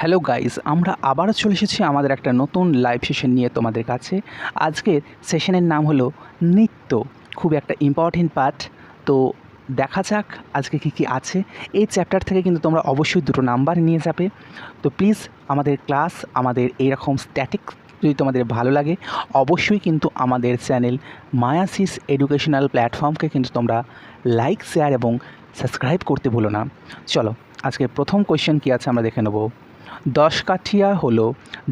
Hello guys, আমরা আবারও চলে এসেছি আমাদের একটা নতুন লাইভ সেশন নিয়ে তোমাদের কাছে। আজকের সেশনের নাম হলো নৃত্য, খুব একটা ইম্পর্টেন্ট পার্ট। তো দেখা যাক আজকে কী আছে। এই চ্যাপ্টার থেকে কিন্তু তোমরা অবশ্যই 2টো নাম্বার নিয়ে যাবে। তো প্লিজ আমাদের ক্লাস, আমাদের এইরকম স্ট্যাটিক যদি তোমাদের ভালো লাগে, অবশ্যই কিন্তু আমাদের চ্যানেল মায়াসিস এডুকেশনাল প্ল্যাটফর্মকে কিন্তু তোমরা লাইক, শেয়ার এবং সাবস্ক্রাইব করতে ভুলো না। চলো, আজকে প্রথম কোয়েশ্চেন কী আছে আমরা দেখে নেব। দশকাঠিয়া হলো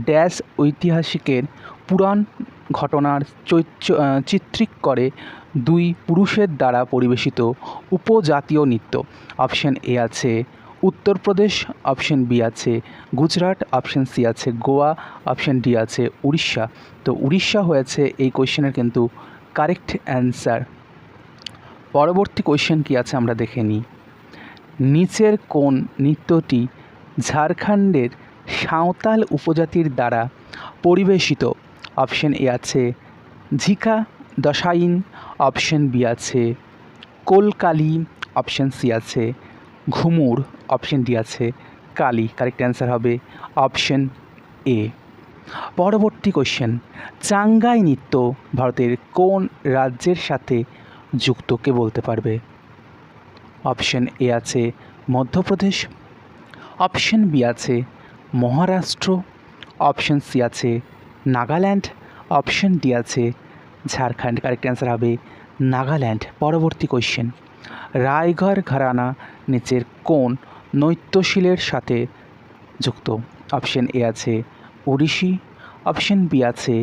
ড্যাশ ঐতিহাসিকের পুরাণ ঘটনার চিত্রিত করে দুই পুরুষের দ্বারা পরিবেশিত উপজাতীয় নৃত্য। অপশন এ আছে উত্তরপ্রদেশ, অপশন বি আছে গুজরাট, অপশন সি আছে গোয়া, অপশন ডি আছে উড়িষ্যা। তো উড়িষ্যা হয়েছে এই কোয়েশ্চেনের কিন্তু কারেক্ট অ্যান্সার। পরবর্তী কোয়েশ্চেন কী আছে আমরা দেখে নিই। নিচের কোন নৃত্যটি ঝাড়খণ্ডের সাঁওতাল উপজাতির দ্বারা পরিবেশিত? অপশন এ আছে ঝিকা দশাইন, অপশন বি আছে কোলকালি, অপশন সি আছে ঘুমুর, অপশন ডি আছে কালি। কারেক্ট অ্যান্সার হবে অপশন এ। পরবর্তী কোয়েশ্চেন, চাঙ্গাই নৃত্য ভারতের কোন রাজ্যের সাথে যুক্ত, কে বলতে পারবে? অপশন এ আছে মধ্যপ্রদেশ, অপশন বি আছে মহারাষ্ট্র, অপশন সি আছে নাগাল্যান্ড, অপশন ডি আছে ঝাড়খণ্ড। কারেক্ট অ্যান্সার হবে নাগাল্যান্ড। পরবর্তী কোয়েশ্চেন, রায়গড় ঘরানা নিচের কোন নৃত্যশীলের সাথে যুক্ত? অপশন এ আছে ওড়িশি, অপশন বি আছে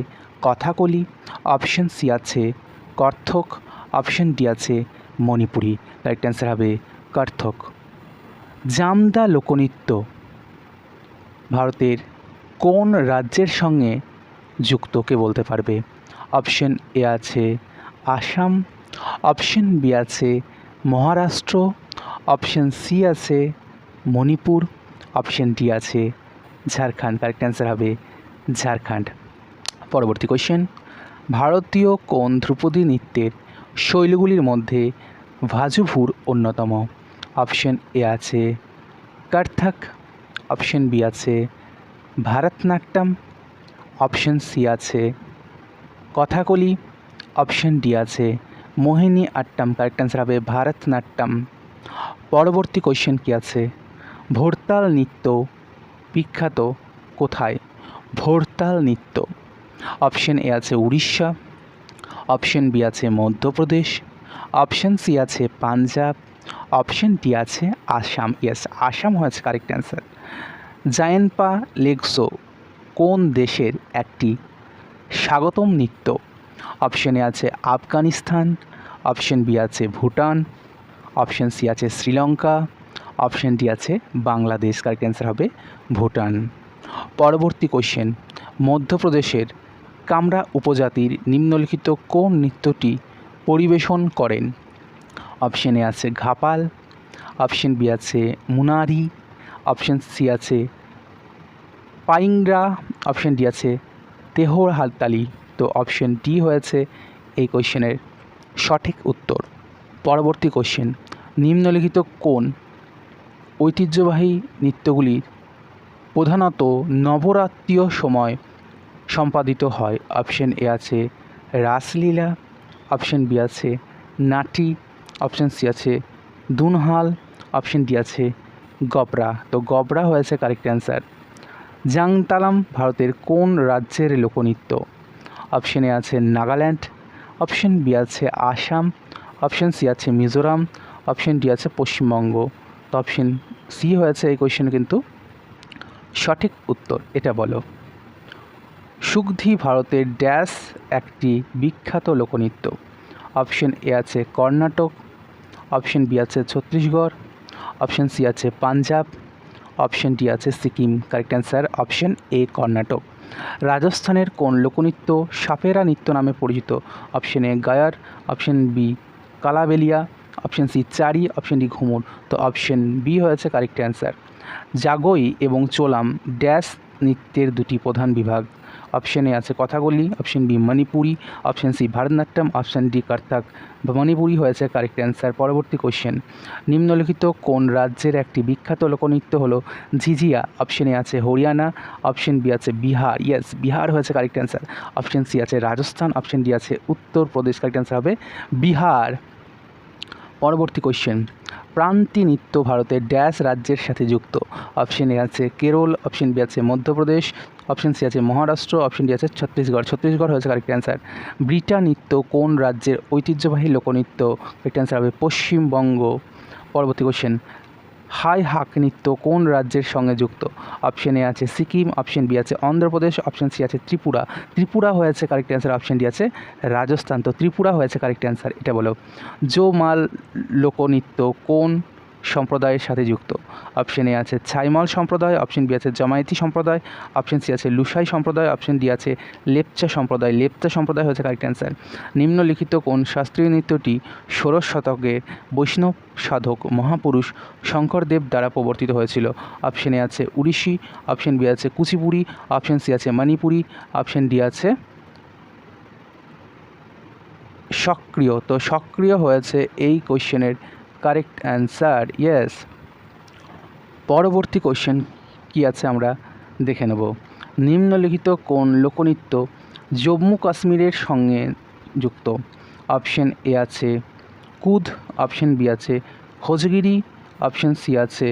কথাকলি, অপশন সি আছে কত্থক, অপশন ডি আছে মণিপুরি। কারেক্ট অ্যান্সার হবে কত্থক। জামদা লোকনৃত্য ভারতের কোন রাজ্যের সঙ্গে যুক্ত, কে বলতে পারবে? অপশন এ আছে আসাম, অপশন বি আছে মহারাষ্ট্র, অপশন সি আছে মণিপুর, অপশন ডি আছে ঝাড়খণ্ড। কারেক্ট অ্যান্সার হবে ঝাড়খণ্ড। পরবর্তী কোয়েশ্চেন, ভারতীয় কোন ধ্রুপদী নৃত্যের শৈলীগুলির মধ্যে ভাজুভুর অন্যতম? অপশন এ আছে কত্থক, অপশন বি আছে ভারতনাট্যম, অপশন সি আছে কথাকলি, অপশন ডি আছে মোহিনী আট্টম। কারেক্ট অ্যান্সার হবে ভারতনাট্যম। পরবর্তী কোয়েশ্চেন কী আছে, ভোরতাল নৃত্য বিখ্যাত কোথায়? ভোরতাল নৃত্য অপশন এ আছে উড়িষ্যা, অপশন বি আছে মধ্যপ্রদেশ, অপশন সি আছে পাঞ্জাব, অপশন ডি আছে আসাম। ইয়েস, আসাম হয়েছে কারেক্ট অ্যান্সার। জায়েন্পা লেগসো কোন দেশের একটি স্বাগতম নৃত্য? অপশনে আছে আফগানিস্তান, অপশন বি আছে ভুটান, অপশন সি আছে শ্রীলঙ্কা, অপশন ডি আছে বাংলাদেশ। কারেক্ট অ্যান্সার হবে ভুটান। পরবর্তী কোয়েশ্চেন, মধ্যপ্রদেশের কামরা উপজাতির নিম্নলিখিত কোন নৃত্যটি পরিবেশন করেন? অপশন এ আছে ঘাপাল, অপশন বি আছে মুনারি, অপশন সি আছে পাইংরা, অপশন ডি আছে তেহর হাততালি। তো অপশন ডি হয়েছে এই কোয়েশ্চেনের সঠিক উত্তর। পরবর্তী কোয়েশ্চেন, নিম্নলিখিত কোন ঐতিহ্যবাহী নৃত্যগুলি প্রধানত নবরাত্রির সময় সম্পাদিত হয়? অপশন এ আছে রাসলীলা, অপশন বি আছে নাটি, অপশন সি আছে দুনহাল, অপশন ডি আছে গবরা। তো গবরা হয়েছে কারেক্ট অ্যান্সার। জাংতালাম ভারতের কোন রাজ্যের লোকনৃত্য? অপশন এ আছে নাগাল্যান্ড, অপশন বি আছে আসাম, অপশন সি আছে মিজোরাম, অপশন ডি আছে পশ্চিমবঙ্গ। তো অপশন সি হয়েছে এই কোয়েশ্চেন কিন্তু সঠিক উত্তর। এটা বলো, সুগধি ভারতের ড্যাশ একটি বিখ্যাত লোকনৃত্য? অপশন এ আছে কর্ণাটক, অপশন বি আছে ছত্তিশগড়, অপশন সি আছে পাঞ্জাব, অপশন ডি আছে Sikkim. Correct answer option A Karnataka. রাজস্থানের কোন লোকনৃত্য সাপেরা নৃত্য নামে পরিচিত? Option A Gair, option B Kalbelia, option C Chari, option D Ghoomar. তো অপশন বি হয়েছে কারেক্ট অ্যান্সার। জাগোই এবং চোলাম ড্যাশ নৃত্যের দুটি প্রধান বিভাগ? অপশন এ আছে Kathakali, option B Manipuri, option C Bharatanatyam, option D Kathak. Manipuri হয়েছে কারেক্ট অ্যান্সার। পরবর্তী কোশ্চেন, নিম্নলিখিত কোন রাজ্যের একটি বিখ্যাত লোকনৃত্য হলো ঝিঝিয়া? অপশন এ আছে হরিয়ানা, অপশন বি আছে বিহার, ইয়েস বিহার হয়েছে কারেক্ট অ্যান্সার। অপশন সি আছে রাজস্থান, অপশন ডি আছে উত্তরপ্রদেশ, কারেক্ট অ্যান্সার হবে বিহার। পরবর্তী কোশ্চেন, প্রান্তি নৃত্য ভারতের ড্যাশ রাজ্যের সাথে যুক্ত? অপশন এ আছে কেরল, অপশন বি আছে মধ্যপ্রদেশ, অপশন সি আছে মহারাষ্ট্র, অপশন ডি আছে ছত্তিশগড়। ছত্তিশগড় হয়েছে কারেক্ট অ্যান্সার। ব্রিটা নৃত্য কোন রাজ্যের ঐতিহ্যবাহী লোকনৃত্য? কারেক্ট অ্যান্সার হবে পশ্চিমবঙ্গ। পরবর্তী কোশ্চেন, হাই হাক নৃত্য কোন রাজ্যের সঙ্গে যুক্ত? অপশন এ আছে সিকিম, অপশন বি আছে অন্ধ্রপ্রদেশ, অপশন সি আছে ত্রিপুরা। ত্রিপুরা হয়েছে কারেক্ট অ্যান্সার। অপশন ডি আছে রাজস্থান। তো ত্রিপুরা হয়েছে কারেক্ট অ্যান্সার। এটা বলো, জোমাল লোকনৃত্য কোন সম্প্রদায়ের সাথে যুক্ত? অপশন এ আছে ছাইমাল সম্প্রদায়, অপশন বি আছে জমায়েতি সম্প্রদায়, অপশন সি আছে লুসাই সম্প্রদায়, অপশন ডি আছে লেপচা সম্প্রদায়। লেপচা সম্প্রদায় হচ্ছে কারেক্ট অ্যান্সার। নিম্নলিখিত কোন শাস্ত্রীয় নৃত্যটি ষোড়শ শতকের বৈষ্ণব সাধক মহাপুরুষ শঙ্করদেব দ্বারা প্রবর্তিত হয়েছিল? অপশন এ আছে উড়িষ্যি, অপশন বি আছে কুচিপুড়ি, অপশন সি আছে মণিপুরি, অপশন ডি আছে সক্রিয়। তো সক্রিয় হয়েছে এই কোশ্চেনের কারেক্ট অ্যান্সার, ইয়েস। পরবর্তী কোশ্চেন কি আছে আমরা দেখে নেব। নিম্নলিখিত কোন লোকনৃত্য জম্মু কাশ্মীরের সঙ্গে যুক্ত? অপশন এ আছে কুদ, অপশন বি আছে হোজগিরি, অপশন সি আছে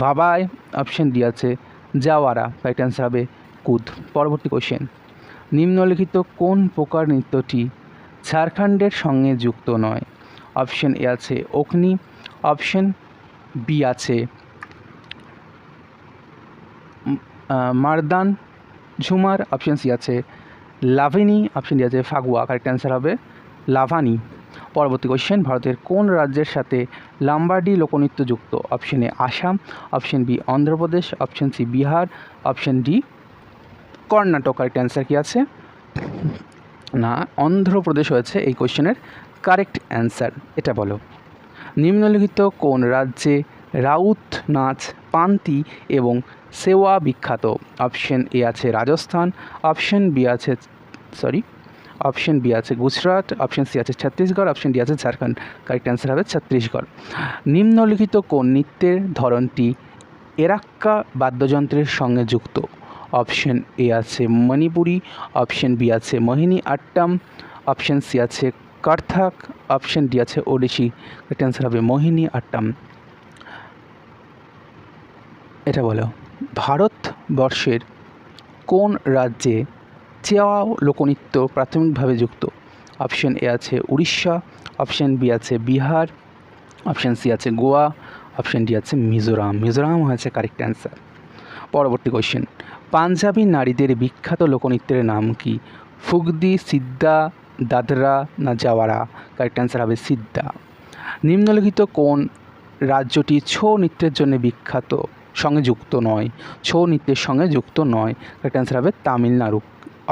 ভাবাই, অপশন ডি আছে জাওয়ারা। রাইট অ্যান্সার হবে কুদ। পরবর্তী কোশ্চেন, নিম্নলিখিত কোন প্রকার নৃত্যটি ঝাড়খণ্ডের সঙ্গে যুক্ত নয়? অপশন এ আছে অগ্নি, অপশন বি আছে মারদান ঝুমার, অপশন সি আছে লাভিনী, অপশন ডি আছে ফাগুয়া। কারেক্ট অ্যান্সার হবে লাভানি। পরবর্তী কোশ্চেন, ভারতের কোন রাজ্যের সাথে লাম্বাডি লোকনৃত্য যুক্ত? Option A Assam, option B Andhra Pradesh, option C Bihar, option D Karnataka. Correct answer কি আছে না অন্ধ্রপ্রদেশ হয়েছে এই কোশ্চেনের কারেক্ট অ্যান্সার। এটা বলো, নিম্নলিখিত কোন রাজ্যে রাউত নাচ, পান্তি এবং সেওয়া বিখ্যাত? অপশন এ আছে রাজস্থান, অপশন বি আছে অপশন বি আছে গুজরাট, অপশন সি আছে ছত্তিশগড়, অপশন ডি আছে ঝাড়খণ্ড। কারেক্ট অ্যান্সার হবে ছত্তিশগড়। নিম্নলিখিত কোন নৃত্যের ধরনটি এরাক্কা বাদ্যযন্ত্রের সঙ্গে যুক্ত? অপশন এ আছে মণিপুরি, অপশন বি আছে মোহিনী আট্টম, অপশন সি আছে কত্থক, অপশন ডি আছে ওড়িশি। কারেক্ট অ্যান্সার হবে মোহিনী আট্টম। এটা বলো, ভারতবর্ষের কোন রাজ্যে চেওয়া লোকনৃত্য প্রাথমিকভাবে যুক্ত? অপশন এ আছে উড়িষ্যা, অপশন বি আছে বিহার, অপশন সি আছে গোয়া, অপশন ডি আছে মিজোরাম। মিজোরাম হয়েছে কারেক্ট অ্যান্সার। পরবর্তী কোশ্চেন, পাঞ্জাবি নারীদের বিখ্যাত লোকনৃত্যের নাম কি? ফুগদি, সিদ্ধা, দাদরা না জাওয়ারা? কারেক্ট অ্যান্সার হবে সিদ্ধা। নিম্নলিখিত কোন রাজ্যটি ছৌ নৃত্যের জন্য বিখ্যাত সঙ্গে যুক্ত নয়? ছৌ নৃত্যের সঙ্গে যুক্ত নয়। কারেক্ট অ্যান্সার হবে তামিলনাড়ু।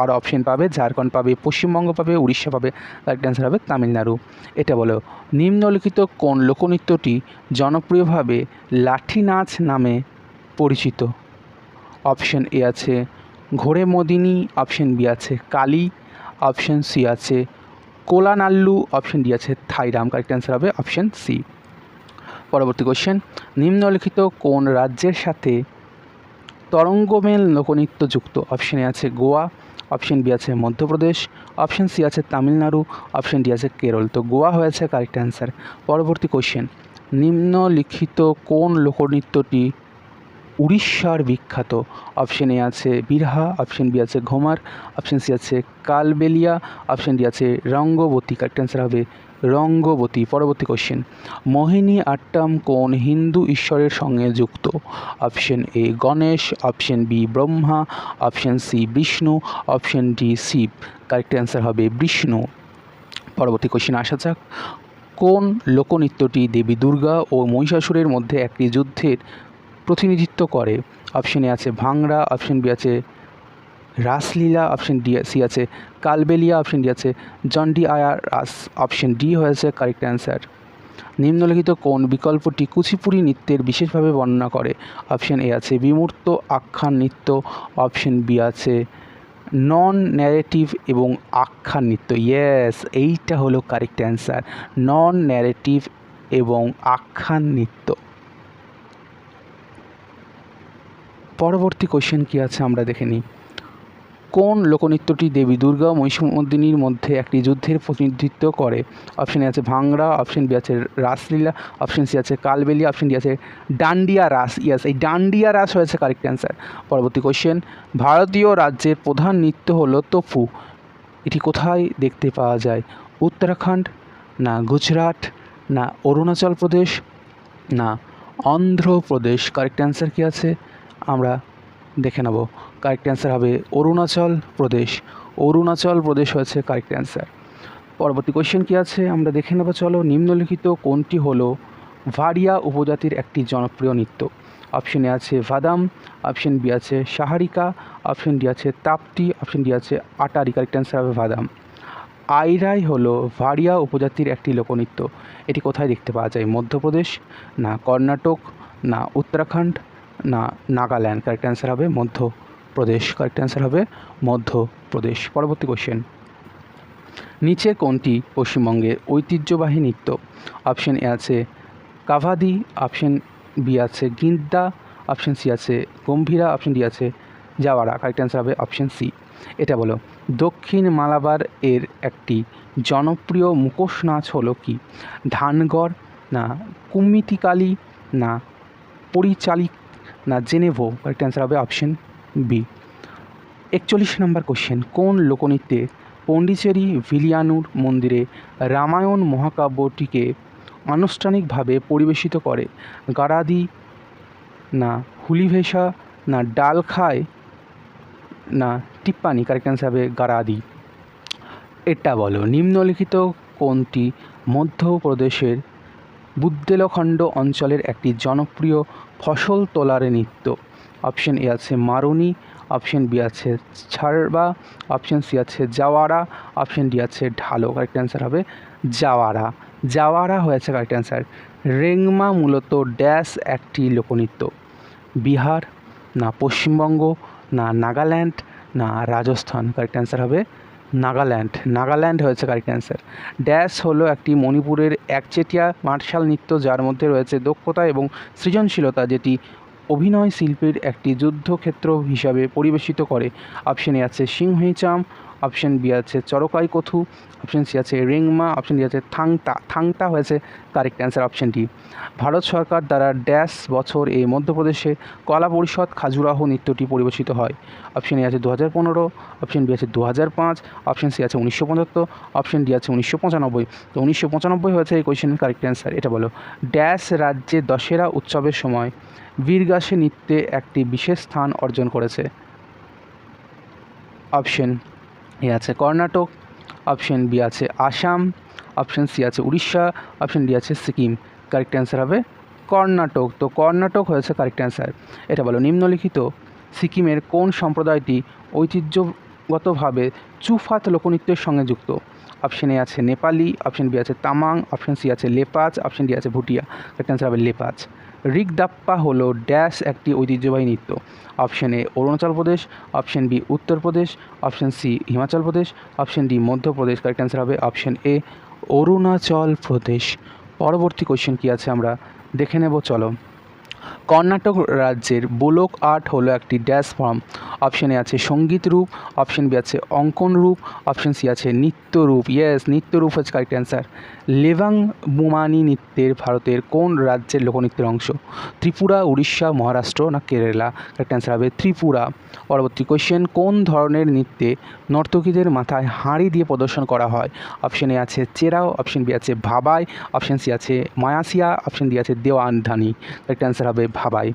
আর অপশন পাবে ঝাড়খণ্ড পাবে, পশ্চিমবঙ্গ পাবে, উড়িষ্যা পাবে। কারেক্ট অ্যান্সার হবে তামিলনাড়ু। এটা বলো, নিম্নলিখিত কোন লোকনৃত্যটি জনপ্রিয়ভাবে লাঠি নাচ নামে পরিচিত? অপশন এ আছে ঘোড়ে মদিনী, অপশন বি আছে কালী, অপশন সি আছে কোলানাল্লু, অপশন ডি আছে থাইরাম। কারেক্ট অ্যান্সার হবে অপশন সি। পরবর্তী কোশ্চেন, নিম্নলিখিত কোন রাজ্যের সাথে তরঙ্গমেল লোকনৃত্য যুক্ত? অপশন এ আছে গোয়া, অপশন বি আছে মধ্যপ্রদেশ, অপশন সি আছে তামিলনাড়ু, অপশন ডি আছে কেরল। তো গোয়া হয়েছে কারেক্ট অ্যান্সার। পরবর্তী কোশ্চেন, নিম্নলিখিত কোন লোকনৃত্যটি উড়িষ্যার বিখ্যাত? অপশন এ আছে বিরহা, অপশন বি আছে ঘুমার, অপশন সি আছে কালবেলিয়া, অপশন ডি আছে রঙ্গবতী। কারেক্ট অ্যান্সার হবে রঙ্গবতী। পরবর্তী কোশ্চেন, মোহিনী আট্টম কোন হিন্দু ঈশ্বরের সঙ্গে যুক্ত? Option A Ganesh, option B Brahma, option C Vishnu, option D Shiva. Correct answer হবে বিষ্ণু। পরবর্তী কোশ্চেন আসা যাক, কোন লোকনৃত্যটি দেবী দুর্গা ও মহিষাসুরের মধ্যে একটি যুদ্ধের প্রতিনিধিত্ব করে? অপশন এ আছে ভাংড়া, অপশন বি আছে রাসলীলা, অপশন ডি সি আছে কালবেলিয়া, অপশন ডি আছে জন্ডি আয়া রাস। অপশন ডি হয়েছে কারেক্ট অ্যান্সার। নিম্নলিখিত কোন বিকল্পটি কুচিপুড়ি নৃত্যের বিশেষভাবে বর্ণনা করে? অপশন এ আছে বিমূর্ত আখ্যান নৃত্য, অপশন বি আছে নন ন্যারেটিভ এবং আখ্যান নৃত্য। ইয়েস, এইটা হলো কারেক্ট অ্যান্সার, নন ন্যারেটিভ এবং আখ্যান নৃত্য। পরবর্তী কোশ্চেন কী আছে আমরা দেখে নিই। কোন লোকনৃত্যটি দেবী দুর্গা ও মহিষমর্দিনীর মধ্যে একটি যুদ্ধের প্রতিনিধিত্ব করে? অপশন এ আছে ভাংড়া, অপশন বি আছে রাসলীলা, অপশন সি আছে কালবেলি, অপশন ডি আছে ডান্ডিয়া রাস। ইয়েস, এই ডান্ডিয়া রাস হয়েছে কারেক্ট অ্যান্সার। পরবর্তী কোশ্চেন, ভারতীয় রাজ্যের প্রধান নৃত্য হলো তোফু, এটি কোথায় দেখতে পাওয়া যায়? উত্তরাখণ্ড, না গুজরাট, না অরুণাচল প্রদেশ, না অন্ধ্রপ্রদেশ। কারেক্ট অ্যান্সার কী আছে আমরা দেখে নেব। কারেক্ট অ্যান্সার হবে অরুণাচল প্রদেশ। অরুণাচল প্রদেশ হয়েছে কারেক্ট অ্যান্সার। পরবর্তী কোশ্চেন কী আছে আমরা দেখে নেব চলো। নিম্নলিখিত কোনটি হলো ভারিয়া উপজাতির একটি জনপ্রিয় নৃত্য? অপশন এ আছে ভাদাম, অপশন বি আছে সাহারিকা, অপশন ডি আছে তাপ্তি, অপশন ডি আছে আটারি। কারেক্ট অ্যান্সার হবে ভাদাম। আইরাই হলো ভারিয়া উপজাতির একটি লোকনৃত্য, এটি কোথায় দেখতে পাওয়া যায়? মধ্যপ্রদেশ, না কর্ণাটক, না উত্তরাখণ্ড, না নাগাল্যান্ড। কারেক্ট অ্যান্সার হবে মধ্যপ্রদেশ। কারেক্ট অ্যান্সার হবে মধ্যপ্রদেশ। পরবর্তী কোশ্চেন, নিচের কোনটি পশ্চিমবঙ্গের ঐতিহ্যবাহী নৃত্য? অপশন এ আছে কাভাদি, অপশন বি আছে গিদ্দা, অপশন সি আছে গম্ভীরা, অপশন ডি আছে জাওয়ারা। কারেক্ট অ্যান্সার হবে অপশন সি। এটা বলো, দক্ষিণ মালাবার এর একটি জনপ্রিয় মুখোশ নাচ হলো কি? ধানগড়, না কুমিতিকালি, না পরিচালিক, না জেনেভো। কারেক্ট অ্যান্সার হবে অপশন বি। 41 নম্বর কোশ্চেন, কোন লোকনৃত্যে পণ্ডিচেরি ভিলিয়ানুর মন্দিরে রামায়ণ মহাকাব্যটিকে আনুষ্ঠানিকভাবে পরিবেশিত করে? গারাদি, না হুলিভেশা, না ডালখায়, না টিপ্পানি। কারেক্ট অ্যান্সার হবে গারাদি। এটা বলো, নিম্নলিখিত কোনটি মধ্যপ্রদেশের বুন্দেলখণ্ড অঞ্চলের একটি জনপ্রিয় ফসল তোলার নৃত্য? অপশন এ আছে মারুনি, অপশন বি আছে ছাড়বা, অপশন সি আছে জাওয়ারা, অপশন ডি আছে ঢালো। কারেক্ট অ্যান্সার হবে জাওয়ারা। জাওয়ারা হয়েছে কারেক্ট অ্যান্সার। রেংমা মূলত ড্যাশ একটি লোকনৃত্য? বিহার, না পশ্চিমবঙ্গ, না নাগাল্যান্ড, না রাজস্থান। কারেক্ট অ্যান্সার হবে নাগাল্যান্ড। নাগাল্যান্ড হয়েছে কারেক্ট অ্যান্সার। ড্যাশ হলো একটি মণিপুরের একচেটিয়া মার্শাল নৃত্য যার মধ্যে রয়েছে দক্ষতা এবং সৃজনশীলতা, যেটি অভিনয় শিল্পের একটি যুদ্ধক্ষেত্র হিসাবে পরিবেশিত করে। অপশন এ আছে সিংহইচাম, অপশন বি আছে চরকাই কথু, অপশন সি আছে রেংমা, অপশন ডি আছে থাংতা। থাংতা হয়েছে correct answer option D. Bharat সরকার দ্বারা ড্যাশ বছর এই মধ্যপ্রদেশে কলা পরিষদ খাজুরাহো নৃত্যটি পরিবেশিত হয়? অপশন এ আছে 2015, অপশন বি আছে 2005, অপশন সি আছে 1975, অপশন ডি আছে 1995। তো 1995 হয়েছে এই কোয়েশ্চেনের কারেক্ট অ্যান্সার। এটা বলো, ড্যাশ রাজ্যে দশেরা উৎসবের সময় বীরগাসে নৃত্যে একটি বিশেষ স্থান অর্জন করেছে? অপশন এ আছে কর্ণাটক, অপশন বি আছে আসাম, অপশন সি আছে উড়িষ্যা, অপশন ডি আছে সিকিম। কারেক্ট অ্যান্সার হবে কর্ণাটক। তো কর্ণাটক হয়েছে কারেক্ট অ্যান্সার। এটা বলো, নিম্নলিখিত সিকিমের কোন সম্প্রদায়টি ঐতিহ্যগতভাবে চুফাত লোকনৃত্যের সঙ্গে যুক্ত? অপশন এ আছে নেপালি, অপশন বি আছে তামাং, অপশন সি আছে লেপাজ, অপশন ডি আছে ভুটিয়া। কারেক্ট অ্যান্সার হবে লেপাজ। রিগদাপ্পা হলো ড্যাশ একটি ঐতিহ্যবাহী নৃত্য? Option A Arunachal Pradesh, option B Uttar Pradesh, option C Himachal Pradesh, option D Madhya Pradesh. Correct answer হবে অপশন এ অরুণাচল প্রদেশ। পরবর্তী কোশ্চেন কী আছে আমরা দেখে নেব চলো। কর্ণাটক রাজ্যের বোলক আর্ট হলো একটি ড্যাশ ফর্ম? অপশন এ আছে সঙ্গীত রূপ, অপশন বি আছে অঙ্কন রূপ, অপশন সি আছে নৃত্য রূপ। ইয়েস, নৃত্য রূপ হচ্ছে কারেক্ট অ্যান্সার। লেবাং বুমানি নৃত্যের ভারতের কোন রাজ্যের লোকনৃত্যের অংশ? ত্রিপুরা, উড়িষ্যা, মহারাষ্ট্র, না কেরালা? কারেক্ট অ্যান্সার হবে ত্রিপুরা। পরবর্তী কোয়েশ্চেন, কোন ধরনের নৃত্যে নর্তকীদের মাথায় হাঁড়ি দিয়ে প্রদর্শন করা হয়? অপশন এ আছে চেরাও, অপশন বি আছে ভাবাই, অপশন সি আছে মায়াসিয়া, অপশন ডি আছে দেওয়ানধানী। কারেক্ট অ্যান্সার হবে ভাবাই।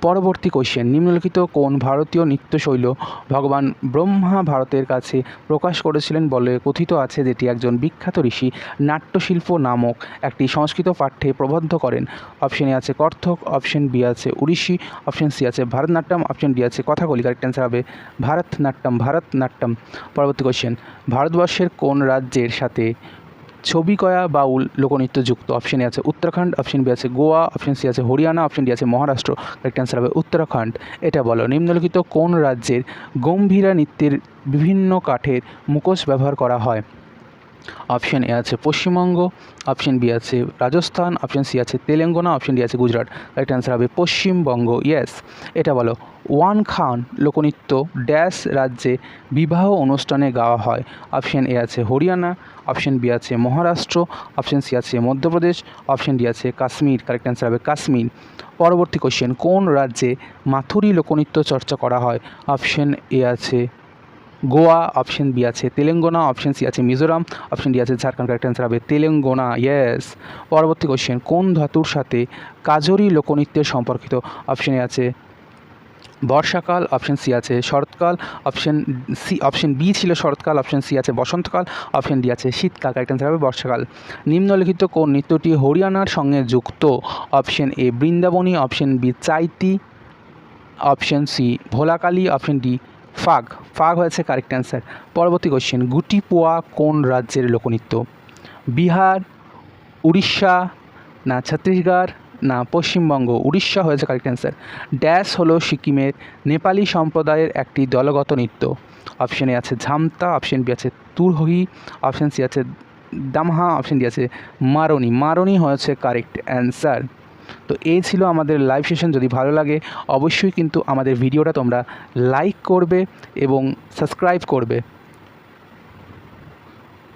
পরবর্তী কোশ্চেন, নিম্নলিখিত কোন ভারতীয় নৃত্যশৈল ভগবান ব্রহ্মা ভারতের কাছে প্রকাশ করেছিলেন বলে কথিত আছে, যেটি একজন বিখ্যাত ঋষি নাট্যশিল্প নামক একটি সংস্কৃত পাঠ্যে প্রবদ্ধ করেন? অপশন এ আছে কত্থক, অপশন বি আছে ওড়িশি, অপশন সি আছে ভারতনাট্যম, অপশন ডি আছে কথাকলি। কারেক্ট অ্যান্সার হবে ভারতনাট্যম। ভারতনাট্যম। পরবর্তী কোশ্চেন, ভারতবর্ষের কোন রাজ্যের সাথে ছবি কয়া বাউল লোকনৃত্য যুক্ত? অপশন এ আছে উত্তরাখণ্ড, অপশন বি আছে গোয়া, অপশন সি আছে হরিয়ানা, অপশন ডি আছে মহারাষ্ট্র। কারেক্ট অ্যান্সার হবে উত্তরাখণ্ড। এটা বলো, নিম্নলিখিত কোন রাজ্যের গম্ভীরা নৃত্যের বিভিন্ন কাঠের মুখোশ ব্যবহার করা হয়? অপশন এ আছে পশ্চিমবঙ্গ, অপশন বি আছে রাজস্থান, অপশন সি আছে তেলেঙ্গানা, অপশন ডি আছে গুজরাট। কারেক্ট অ্যান্সার হবে পশ্চিমবঙ্গ। ইয়েস। এটা বলো, ওয়ান খান লোকনৃত্য ড্যাশ রাজ্যে বিবাহ অনুষ্ঠানে গাওয়া হয়? অপশন এ আছে হরিয়ানা, অপশন বি আছে মহারাষ্ট্র, অপশন সি আছে মধ্যপ্রদেশ, অপশন ডি আছে কাশ্মীর। কারেক্ট অ্যান্সার হবে কাশ্মীর। পরবর্তী কোশ্চেন, কোন রাজ্যে মাথুরি লোকনৃত্য চর্চা করা হয়? অপশন এ আছে গোয়া, অপশন বি আছে তেলেঙ্গানা, অপশন সি আছে মিজোরাম, অপশন ডি আছে ঝাড়খণ্ড। কারেক্ট অ্যান্সার হবে তেলেঙ্গানা। ইয়েস। পরবর্তী কোশ্চেন, কোন ধাতুর সাথে কাজরি লোকনৃত্যের সম্পর্কিত? অপশন এ আছে বর্ষাকাল, অপশন সি আছে শরৎকাল, অপশন বি ছিল শরৎকাল, অপশন সি আছে বসন্তকাল, অপশন ডি আছে শীতকাল। কারেক্ট অ্যান্সার হবে বর্ষাকাল। নিম্নলিখিত কোন নৃত্যটি হরিয়ানার সঙ্গে যুক্ত? Option A Vrindavani, option B Chaiti, option C Bholakali, option D Phag. Phag হয়েছে কারেক্ট অ্যান্সার। পরবর্তী কোশ্চেন, গুটি পোয়া কোন রাজ্যের লোকনৃত্য? বিহার, উড়িষ্যা, না ছত্তিশগড়, না পশ্চিমবঙ্গ? উড়িষ্যা হয়েছে কারেক্ট অ্যান্সার। ড্যাশ হলো সিকিমের নেপালি সম্প্রদায়ের একটি দলগত নৃত্য? অপশন এ আছে ঝামতা, অপশন বি আছে তুরহি, অপশন সি আছে দামহা, অপশন ডি আছে মারনি। মারনি হয়েছে কারেক্ট অ্যান্সার। তো এই ছিল আমাদের লাইভ সেশন। যদি ভালো লাগে অবশ্যই কিন্তু আমাদের ভিডিওটা তোমরা লাইক করবে এবং সাবস্ক্রাইব করবে।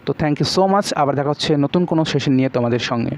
তো থ্যাংক ইউ সো মাচ। আবার দেখা হচ্ছে নতুন কোনো সেশন নিয়ে তোমাদের সঙ্গে।